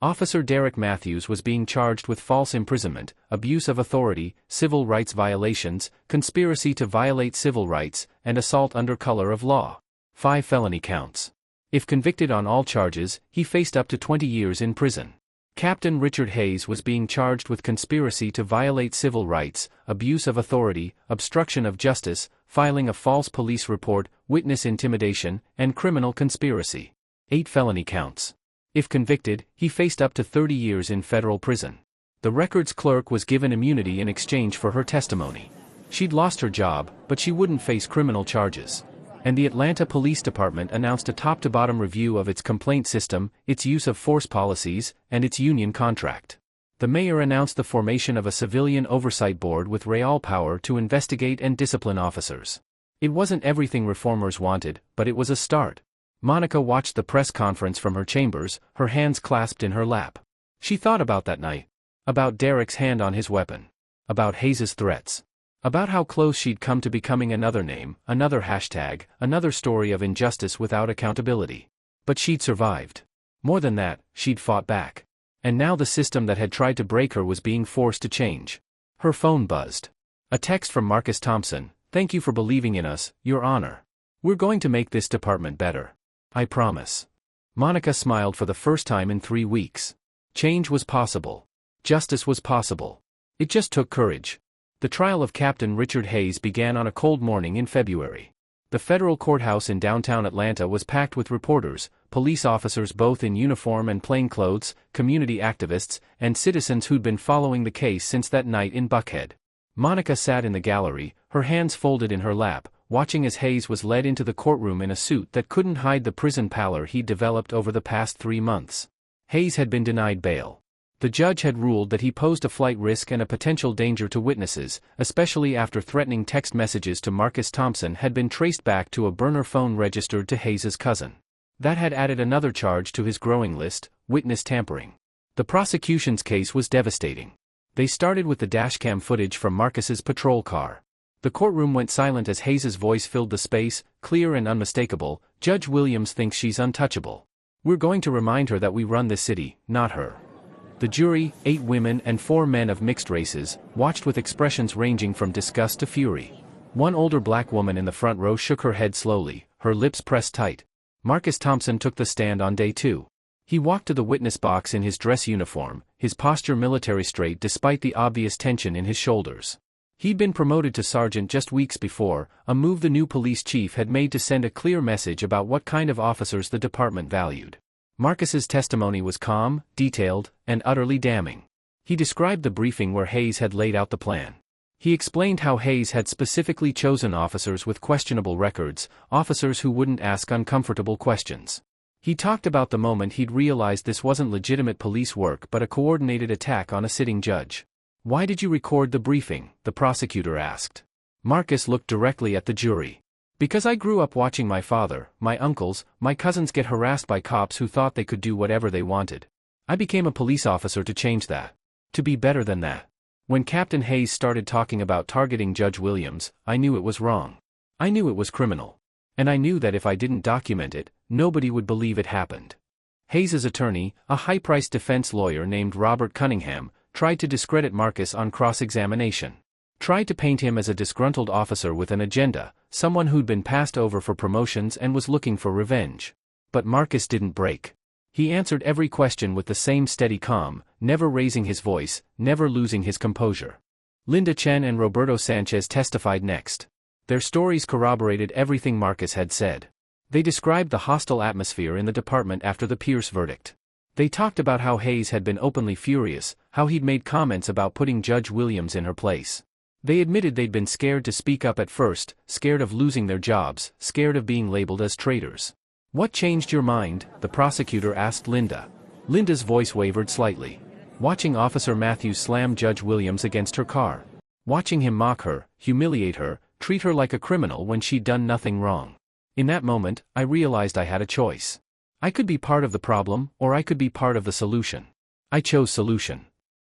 Officer Derek Matthews was being charged with false imprisonment, abuse of authority, civil rights violations, conspiracy to violate civil rights, and assault under color of law. 5 felony counts. If convicted on all charges, he faced up to 20 years in prison. Captain Richard Hayes was being charged with conspiracy to violate civil rights, abuse of authority, obstruction of justice, filing a false police report, witness intimidation, and criminal conspiracy. 8 felony counts. If convicted, he faced up to 30 years in federal prison. The records clerk was given immunity in exchange for her testimony. She'd lost her job, but she wouldn't face criminal charges. And the Atlanta Police Department announced a top-to-bottom review of its complaint system, its use of force policies, and its union contract. The mayor announced the formation of a civilian oversight board with real power to investigate and discipline officers. It wasn't everything reformers wanted, but it was a start. Monica watched the press conference from her chambers, her hands clasped in her lap. She thought about that night. About Derek's hand on his weapon. About Hayes's threats. About how close she'd come to becoming another name, another hashtag, another story of injustice without accountability. But she'd survived. More than that, she'd fought back. And now the system that had tried to break her was being forced to change. Her phone buzzed. A text from Marcus Thompson: "Thank you for believing in us, Your Honor. We're going to make this department better. I promise." Monica smiled for the first time in 3 weeks. Change was possible. Justice was possible. It just took courage. The trial of Captain Richard Hayes began on a cold morning in February. The federal courthouse in downtown Atlanta was packed with reporters, police officers both in uniform and plainclothes, community activists, and citizens who'd been following the case since that night in Buckhead. Monica sat in the gallery, her hands folded in her lap, watching as Hayes was led into the courtroom in a suit that couldn't hide the prison pallor he'd developed over the past 3 months. Hayes had been denied bail. The judge had ruled that he posed a flight risk and a potential danger to witnesses, especially after threatening text messages to Marcus Thompson had been traced back to a burner phone registered to Hayes's cousin. That had added another charge to his growing list: witness tampering. The prosecution's case was devastating. They started with the dashcam footage from Marcus's patrol car. The courtroom went silent as Hayes's voice filled the space, clear and unmistakable: "Judge Williams thinks she's untouchable. We're going to remind her that we run this city, not her." The jury, 8 women and 4 men of mixed races, watched with expressions ranging from disgust to fury. One older black woman in the front row shook her head slowly, her lips pressed tight. Marcus Thompson took the stand on day 2. He walked to the witness box in his dress uniform, his posture military straight despite the obvious tension in his shoulders. He'd been promoted to sergeant just weeks before, a move the new police chief had made to send a clear message about what kind of officers the department valued. Marcus's testimony was calm, detailed, and utterly damning. He described the briefing where Hayes had laid out the plan. He explained how Hayes had specifically chosen officers with questionable records, officers who wouldn't ask uncomfortable questions. He talked about the moment he'd realized this wasn't legitimate police work but a coordinated attack on a sitting judge. "Why did you record the briefing?" the prosecutor asked. Marcus looked directly at the jury. "Because I grew up watching my father, my uncles, my cousins get harassed by cops who thought they could do whatever they wanted. I became a police officer to change that. To be better than that." When Captain Hayes started talking about targeting Judge Williams, I knew it was wrong. I knew it was criminal. And I knew that if I didn't document it, nobody would believe it happened. Hayes's attorney, a high-priced defense lawyer named Robert Cunningham, tried to discredit Marcus on cross-examination. Tried to paint him as a disgruntled officer with an agenda, someone who'd been passed over for promotions and was looking for revenge. But Marcus didn't break. He answered every question with the same steady calm, never raising his voice, never losing his composure. Linda Chen and Roberto Sanchez testified next. Their stories corroborated everything Marcus had said. They described the hostile atmosphere in the department after the Pierce verdict. They talked about how Hayes had been openly furious, how he'd made comments about putting Judge Williams in her place. They admitted they'd been scared to speak up at first, scared of losing their jobs, scared of being labeled as traitors. "What changed your mind?" the prosecutor asked Linda. Linda's voice wavered slightly. Watching Officer Matthews slam Judge Williams against her car. Watching him mock her, humiliate her, treat her like a criminal when she'd done nothing wrong. In that moment, I realized I had a choice. I could be part of the problem, or I could be part of the solution. I chose solution.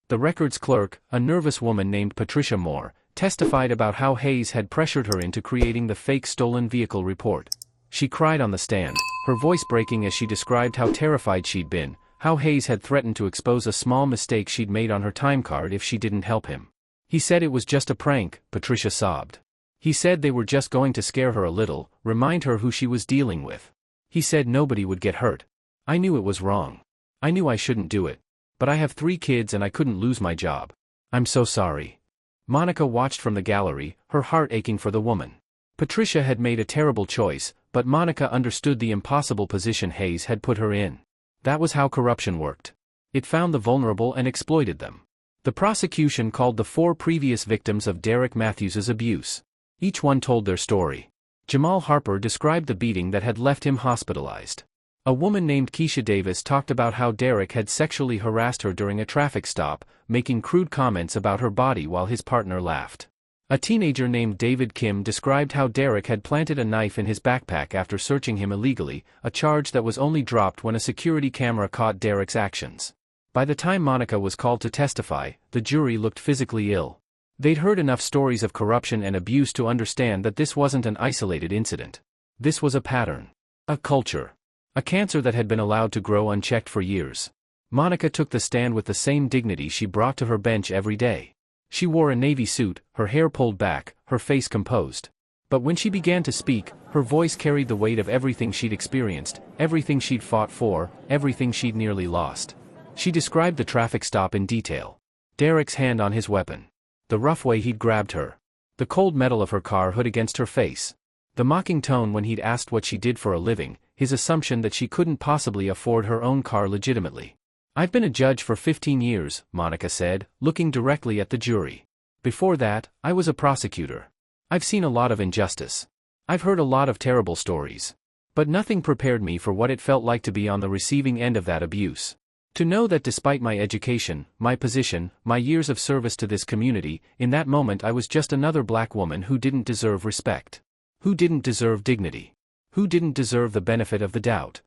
The records clerk, a nervous woman named Patricia Moore, testified about how Hayes had pressured her into creating the fake stolen vehicle report. She cried on the stand, her voice breaking as she described how terrified she'd been, how Hayes had threatened to expose a small mistake she'd made on her time card if she didn't help him. "He said it was just a prank," Patricia sobbed. "He said they were just going to scare her a little, remind her who she was dealing with. He said nobody would get hurt. I knew it was wrong. I knew I shouldn't do it. But I have 3 kids and I couldn't lose my job. I'm so sorry." Monica watched from the gallery, her heart aching for the woman. Patricia had made a terrible choice, but Monica understood the impossible position Hayes had put her in. That was how corruption worked. It found the vulnerable and exploited them. The prosecution called the 4 previous victims of Derek Matthews's abuse. Each one told their story. Jamal Harper described the beating that had left him hospitalized. A woman named Keisha Davis talked about how Derek had sexually harassed her during a traffic stop, making crude comments about her body while his partner laughed. A teenager named David Kim described how Derek had planted a knife in his backpack after searching him illegally, a charge that was only dropped when a security camera caught Derek's actions. By the time Monica was called to testify, the jury looked physically ill. They'd heard enough stories of corruption and abuse to understand that this wasn't an isolated incident. This was a pattern. A culture. A cancer that had been allowed to grow unchecked for years. Monica took the stand with the same dignity she brought to her bench every day. She wore a navy suit, her hair pulled back, her face composed. But when she began to speak, her voice carried the weight of everything she'd experienced, everything she'd fought for, everything she'd nearly lost. She described the traffic stop in detail. Derek's hand on his weapon. The rough way he'd grabbed her. The cold metal of her car hood against her face. The mocking tone when he'd asked what she did for a living, his assumption that she couldn't possibly afford her own car legitimately. "I've been a judge for 15 years, Monica said, looking directly at the jury. "Before that, I was a prosecutor. I've seen a lot of injustice. I've heard a lot of terrible stories. But nothing prepared me for what it felt like to be on the receiving end of that abuse. To know that despite my education, my position, my years of service to this community, in that moment I was just another black woman who didn't deserve respect. Who didn't deserve dignity. Who didn't deserve the benefit of the doubt."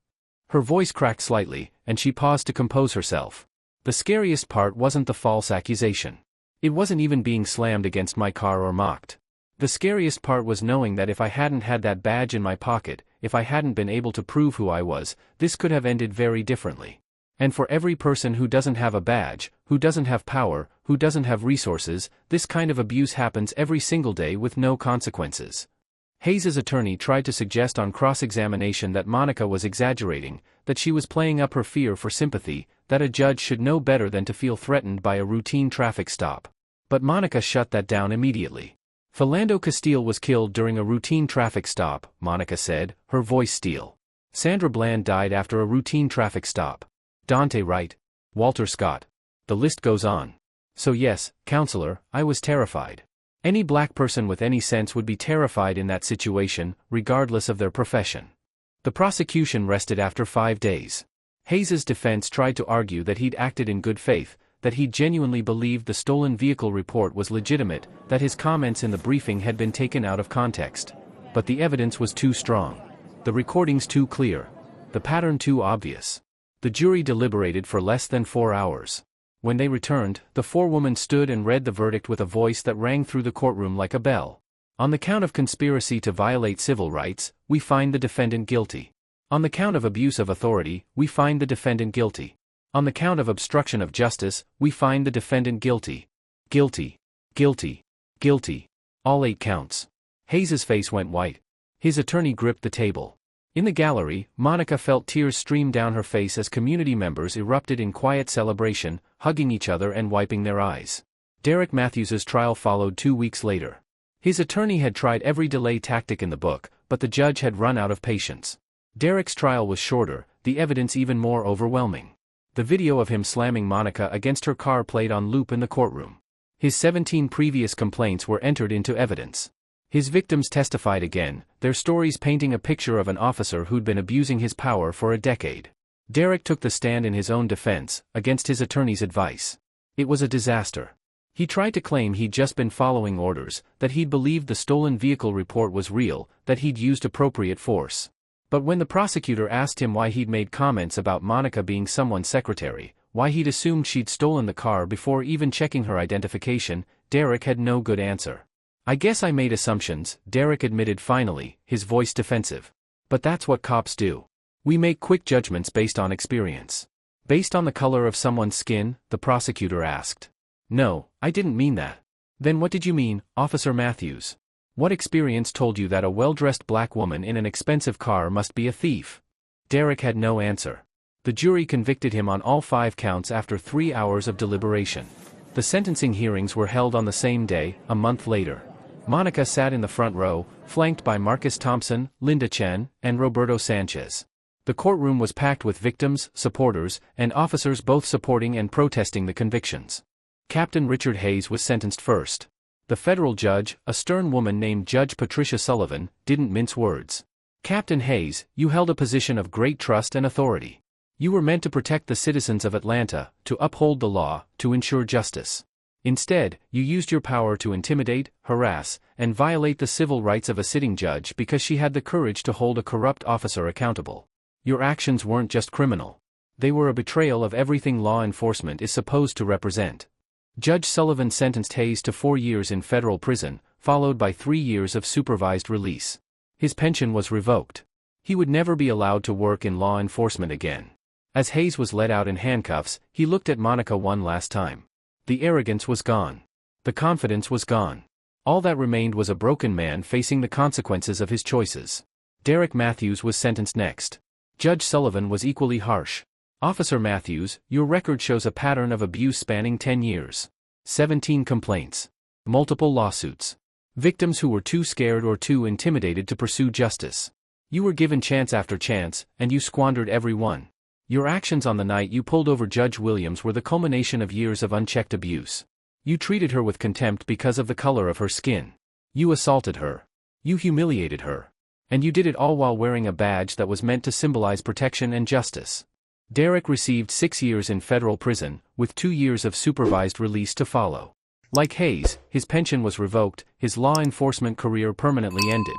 Her voice cracked slightly, and she paused to compose herself. "The scariest part wasn't the false accusation. It wasn't even being slammed against my car or mocked. The scariest part was knowing that if I hadn't had that badge in my pocket, if I hadn't been able to prove who I was, this could have ended very differently. And for every person who doesn't have a badge, who doesn't have power, who doesn't have resources, this kind of abuse happens every single day with no consequences." Hayes's attorney tried to suggest on cross-examination that Monica was exaggerating, that she was playing up her fear for sympathy, that a judge should know better than to feel threatened by a routine traffic stop. But Monica shut that down immediately. "Philando Castile was killed during a routine traffic stop," Monica said, her voice steel. "Sandra Bland died after a routine traffic stop. Dante Wright. Walter Scott. The list goes on. So yes, counselor, I was terrified. Any black person with any sense would be terrified in that situation, regardless of their profession." The prosecution rested after 5 days. Hayes's defense tried to argue that he'd acted in good faith, that he genuinely believed the stolen vehicle report was legitimate, that his comments in the briefing had been taken out of context. But the evidence was too strong. The recordings too clear. The pattern too obvious. The jury deliberated for less than 4 hours. When they returned, the forewoman stood and read the verdict with a voice that rang through the courtroom like a bell. On the count of conspiracy to violate civil rights, we find the defendant guilty. On the count of abuse of authority, we find the defendant guilty. On the count of obstruction of justice, we find the defendant guilty. Guilty. Guilty. Guilty. All 8 counts. Hayes's face went white. His attorney gripped the table. In the gallery, Monica felt tears stream down her face as community members erupted in quiet celebration, hugging each other and wiping their eyes. Derek Matthews's trial followed 2 weeks later. His attorney had tried every delay tactic in the book, but the judge had run out of patience. Derek's trial was shorter, the evidence even more overwhelming. The video of him slamming Monica against her car played on loop in the courtroom. His 17 previous complaints were entered into evidence. His victims testified again, their stories painting a picture of an officer who'd been abusing his power for a decade. Derek took the stand in his own defense, against his attorney's advice. It was a disaster. He tried to claim he'd just been following orders, that he'd believed the stolen vehicle report was real, that he'd used appropriate force. But when the prosecutor asked him why he'd made comments about Monica being someone's secretary, why he'd assumed she'd stolen the car before even checking her identification, Derek had no good answer. "I guess I made assumptions," Derek admitted finally, his voice defensive. "But that's what cops do. We make quick judgments based on experience." "Based on the color of someone's skin?" the prosecutor asked. "No, I didn't mean that." "Then what did you mean, Officer Matthews? What experience told you that a well-dressed black woman in an expensive car must be a thief?" Derek had no answer. The jury convicted him on all 5 counts after 3 hours of deliberation. The sentencing hearings were held on the same day, a month later. Monica sat in the front row, flanked by Marcus Thompson, Linda Chen, and Roberto Sanchez. The courtroom was packed with victims, supporters, and officers both supporting and protesting the convictions. Captain Richard Hayes was sentenced first. The federal judge, a stern woman named Judge Patricia Sullivan, didn't mince words. "Captain Hayes, you held a position of great trust and authority. You were meant to protect the citizens of Atlanta, to uphold the law, to ensure justice. Instead, you used your power to intimidate, harass, and violate the civil rights of a sitting judge because she had the courage to hold a corrupt officer accountable. Your actions weren't just criminal. They were a betrayal of everything law enforcement is supposed to represent." Judge Sullivan sentenced Hayes to 4 years in federal prison, followed by 3 years of supervised release. His pension was revoked. He would never be allowed to work in law enforcement again. As Hayes was led out in handcuffs, he looked at Monica one last time. The arrogance was gone. The confidence was gone. All that remained was a broken man facing the consequences of his choices. Derek Matthews was sentenced next. Judge Sullivan was equally harsh. "Officer Matthews, your record shows a pattern of abuse spanning 10 years. 17 complaints. Multiple lawsuits. Victims who were too scared or too intimidated to pursue justice. You were given chance after chance, and you squandered every one. Your actions on the night you pulled over Judge Williams were the culmination of years of unchecked abuse. You treated her with contempt because of the color of her skin. You assaulted her. You humiliated her. And you did it all while wearing a badge that was meant to symbolize protection and justice." Derek received 6 years in federal prison, with 2 years of supervised release to follow. Like Hayes, his pension was revoked, his law enforcement career permanently ended.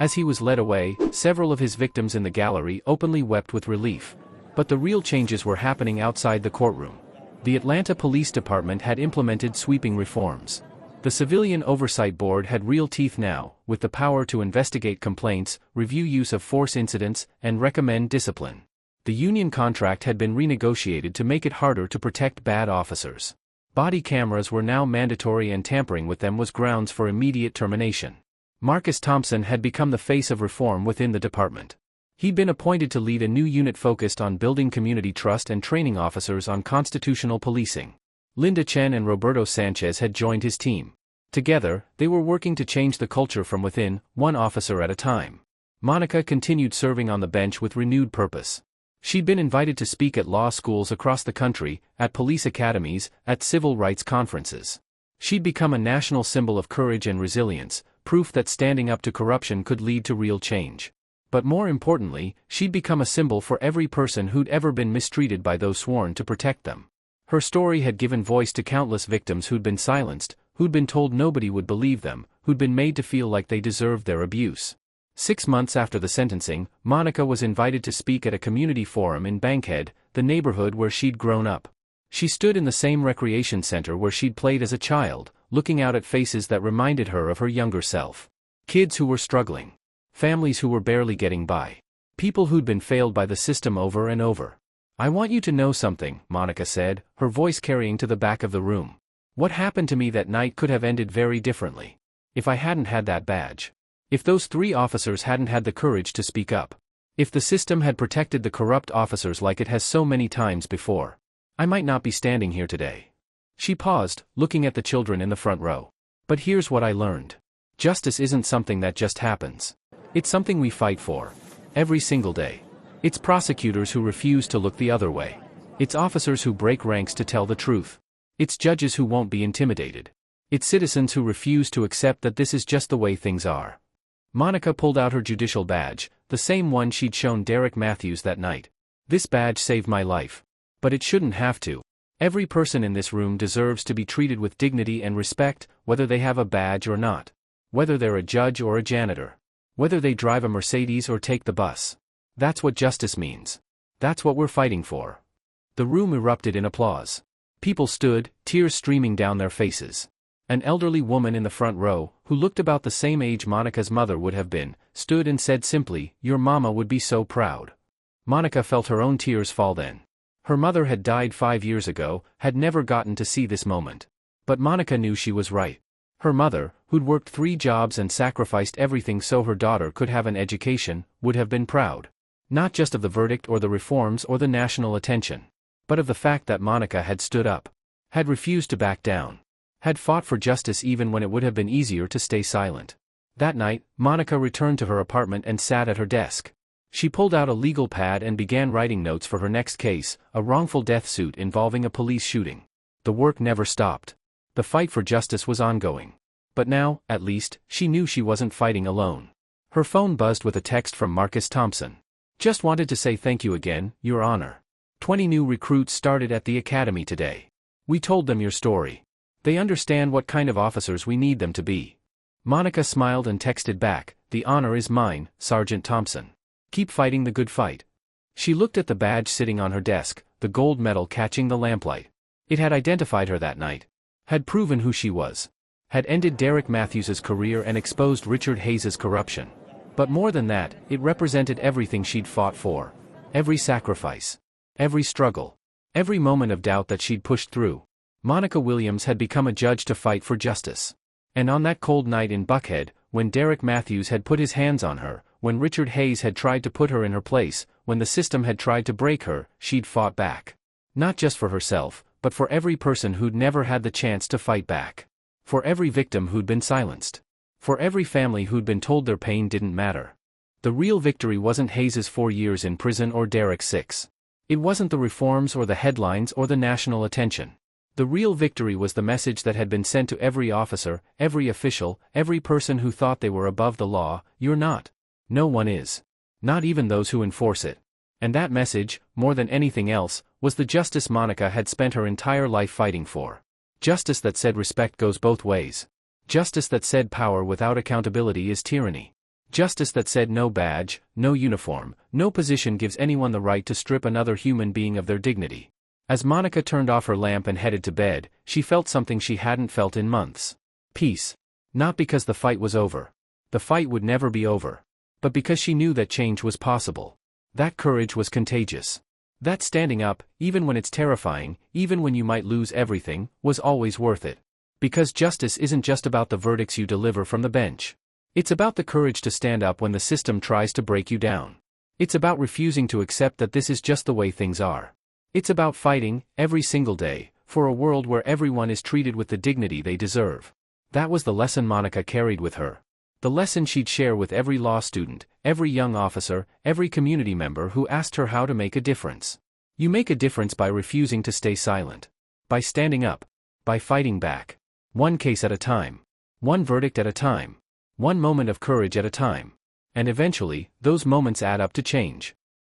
As he was led away, several of his victims in the gallery openly wept with relief. But the real changes were happening outside the courtroom. The Atlanta Police Department had implemented sweeping reforms. The Civilian Oversight Board had real teeth now, with the power to investigate complaints, review use of force incidents, and recommend discipline. The union contract had been renegotiated to make it harder to protect bad officers. Body cameras were now mandatory and tampering with them was grounds for immediate termination. Marcus Thompson had become the face of reform within the department. He'd been appointed to lead a new unit focused on building community trust and training officers on constitutional policing. Linda Chen and Roberto Sanchez had joined his team. Together, they were working to change the culture from within, one officer at a time. Monica continued serving on the bench with renewed purpose. She'd been invited to speak at law schools across the country, at police academies, at civil rights conferences. She'd become a national symbol of courage and resilience, proof that standing up to corruption could lead to real change. But more importantly, she'd become a symbol for every person who'd ever been mistreated by those sworn to protect them. Her story had given voice to countless victims who'd been silenced, who'd been told nobody would believe them, who'd been made to feel like they deserved their abuse. 6 months after the sentencing, Monica was invited to speak at a community forum in Bankhead, the neighborhood where she'd grown up. She stood in the same recreation center where she'd played as a child, looking out at faces that reminded her of her younger self. Kids who were struggling. Families who were barely getting by. People who'd been failed by the system over and over. "I want you to know something," Monica said, her voice carrying to the back of the room. "What happened to me that night could have ended very differently. If I hadn't had that badge. If those 3 officers hadn't had the courage to speak up. If the system had protected the corrupt officers like it has so many times before. I might not be standing here today." She paused, looking at the children in the front row. "But here's what I learned. Justice isn't something that just happens. It's something we fight for. Every single day. It's prosecutors who refuse to look the other way. It's officers who break ranks to tell the truth. It's judges who won't be intimidated. It's citizens who refuse to accept that this is just the way things are." Monica pulled out her judicial badge, the same one she'd shown Derek Matthews that night. "This badge saved my life. But it shouldn't have to. Every person in this room deserves to be treated with dignity and respect, whether they have a badge or not. Whether they're a judge or a janitor. Whether they drive a Mercedes or take the bus. That's what justice means. That's what we're fighting for." The room erupted in applause. People stood, tears streaming down their faces. An elderly woman in the front row, who looked about the same age Monica's mother would have been, stood and said simply, "Your mama would be so proud." Monica felt her own tears fall then. Her mother had died 5 years ago, had never gotten to see this moment. But Monica knew she was right. Her mother, who'd worked 3 jobs and sacrificed everything so her daughter could have an education, would have been proud. Not just of the verdict or the reforms or the national attention. But of the fact that Monica had stood up. Had refused to back down. Had fought for justice even when it would have been easier to stay silent. That night, Monica returned to her apartment and sat at her desk. She pulled out a legal pad and began writing notes for her next case, a wrongful death suit involving a police shooting. The work never stopped. The fight for justice was ongoing. But now, at least, she knew she wasn't fighting alone. Her phone buzzed with a text from Marcus Thompson. "Just wanted to say thank you again, Your Honor. 20 new recruits started at the academy today. We told them your story. They understand what kind of officers we need them to be." Monica smiled and texted back, "The honor is mine, Sergeant Thompson. Keep fighting the good fight." She looked at the badge sitting on her desk, the gold medal catching the lamplight. It had identified her that night. Had proven who she was. Had ended Derek Matthews's career and exposed Richard Hayes's corruption. But more than that, it represented everything she'd fought for. Every sacrifice. Every struggle. Every moment of doubt that she'd pushed through. Monica Williams had become a judge to fight for justice. And on that cold night in Buckhead, when Derek Matthews had put his hands on her, when Richard Hayes had tried to put her in her place, when the system had tried to break her, she'd fought back. Not just for herself, but for every person who'd never had the chance to fight back. For every victim who'd been silenced. For every family who'd been told their pain didn't matter. The real victory wasn't Hayes's 4 years in prison or Derek's 6. It wasn't the reforms or the headlines or the national attention. The real victory was the message that had been sent to every officer, every official, every person who thought they were above the law: you're not. No one is. Not even those who enforce it. And that message, more than anything else, was the justice Monica had spent her entire life fighting for. Justice that said respect goes both ways. Justice that said power without accountability is tyranny. Justice that said no badge, no uniform, no position gives anyone the right to strip another human being of their dignity. As Monica turned off her lamp and headed to bed, she felt something she hadn't felt in months. Peace. Not because the fight was over. The fight would never be over. But because she knew that change was possible. That courage was contagious. That standing up, even when it's terrifying, even when you might lose everything, was always worth it. Because justice isn't just about the verdicts you deliver from the bench. It's about the courage to stand up when the system tries to break you down. It's about refusing to accept that this is just the way things are. It's about fighting, every single day, for a world where everyone is treated with the dignity they deserve. That was the lesson Monica carried with her. The lesson she'd share with every law student, every young officer, every community member who asked her how to make a difference. You make a difference by refusing to stay silent. By standing up. By fighting back. One case at a time. One verdict at a time. One moment of courage at a time. And eventually, those moments add up to change.